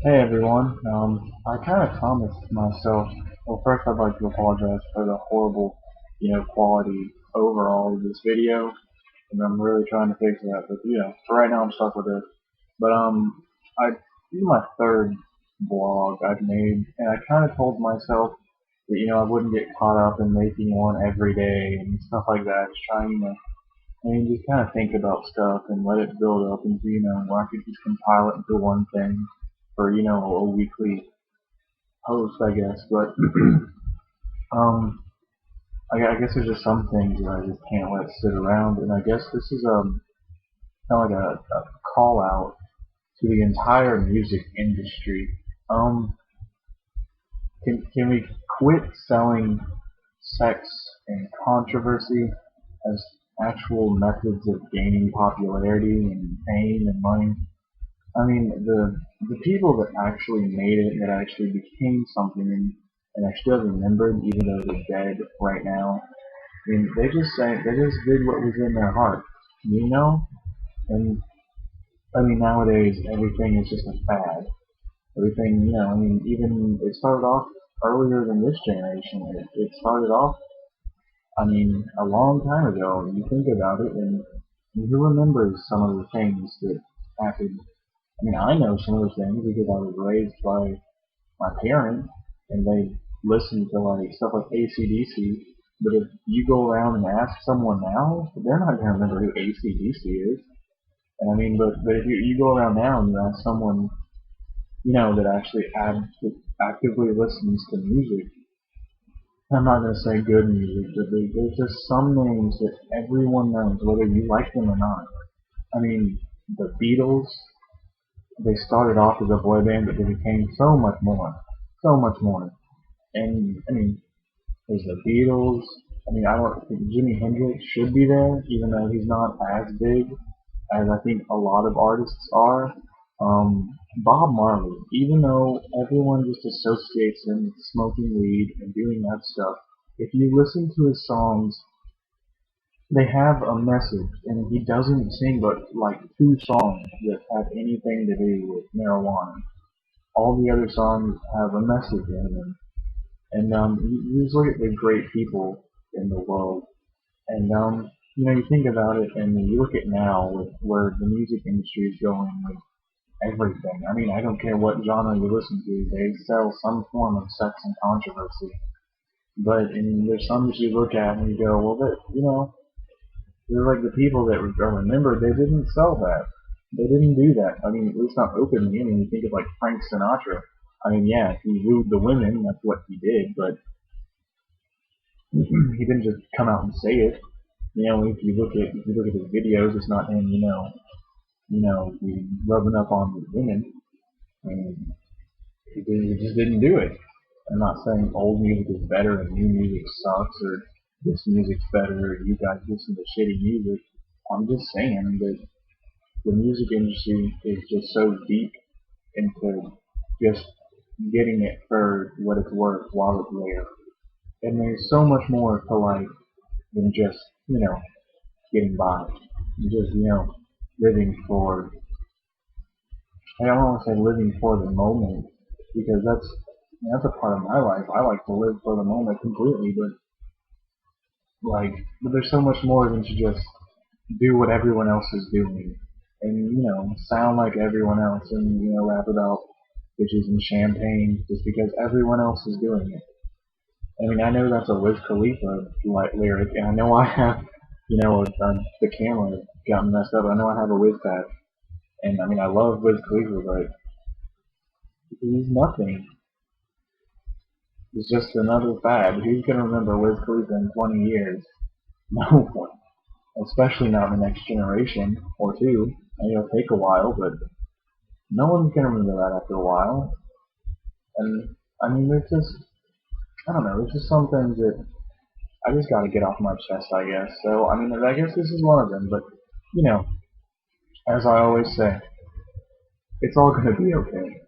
Hey everyone. I kind of promised myself. Well, first I'd like to apologize for the horrible, quality overall of this video, and I'm really trying to fix that. But for right now I'm stuck with it. But I this is my third vlog I've made, and I kind of told myself that I wouldn't get caught up in making one every day and stuff like that. Just trying, just kind of think about stuff and let it build up into, where I could just compile it into one thing for, a weekly post, I guess. But um, I guess there's just some things that I just can't let sit around, and I guess this is kind of like a call out to the entire music industry. Um, can we quit selling sex and controversy as actual methods of gaining popularity and fame and money? I mean, the people that actually made it, that actually became something, and are still remembered, even though they're dead right now. I mean, they just did what was in their heart, you know. And I mean, nowadays everything is just a fad. Everything, I mean, even it started off earlier than this generation. It started off, I mean, a long time ago. You think about it, and who remembers some of the things that happened? I mean, I know some of those things because I was raised by my parents, and they listened to like stuff like AC/DC. But if you go around and ask someone now, they're not going to remember who AC/DC is. And I mean, but if you go around now and you ask someone, that actually actively listens to music, I'm not going to say good music, but there's just some names that everyone knows, whether you like them or not. I mean, the Beatles, they started off as a boy band, but they became so much more, so much more. And I mean, there's the Beatles. I mean, I don't think Jimi Hendrix should be there, even though he's not as big as I think a lot of artists are. Bob Marley, even though everyone just associates him with smoking weed and doing that stuff, if you listen to his songs, they have a message, and he doesn't sing but like two songs that have anything to do with marijuana. All the other songs have a message in them. And you just look at the great people in the world, and you think about it, and you look at now with where the music industry is going with everything. I mean, I don't care what genre you listen to, they sell some form of sex and controversy. But there's some that you look at and you go, well, they're like the people that are remembered. They didn't sell that. They didn't do that. I mean, at least not openly. I mean, you think of like Frank Sinatra. I mean, yeah, he wooed the women. That's what he did. But he didn't just come out and say it. If you look at his videos, it's not him. Rubbing up on the women. I mean, he just didn't do it. I'm not saying old music is better and new music sucks, or this music's better, or you guys listen to shitty music. I'm just saying that the music industry is just so deep into just getting it for what it's worth while it's there. And there's so much more to life than just, getting by. Just, living for, I don't want to say living for the moment, because that's a part of my life. I like to live for the moment completely, but there's so much more than to just do what everyone else is doing and sound like everyone else and rap about bitches and champagne just because everyone else is doing it. I mean, I know that's a Wiz Khalifa lyric, and I know I have the camera got messed up. I know I have a Wiz patch, and I mean I love Wiz Khalifa, but he's nothing. He's just another fad. Who's gonna remember Wiz Khalifa in 20 years? No one. Especially not the next generation or two. And it'll take a while, but no one's gonna remember that after a while. And I mean, I don't know, there's just some things that I just gotta get off my chest, I guess. So, I mean, I guess this is one of them, but, you know, as I always say, it's all gonna be okay.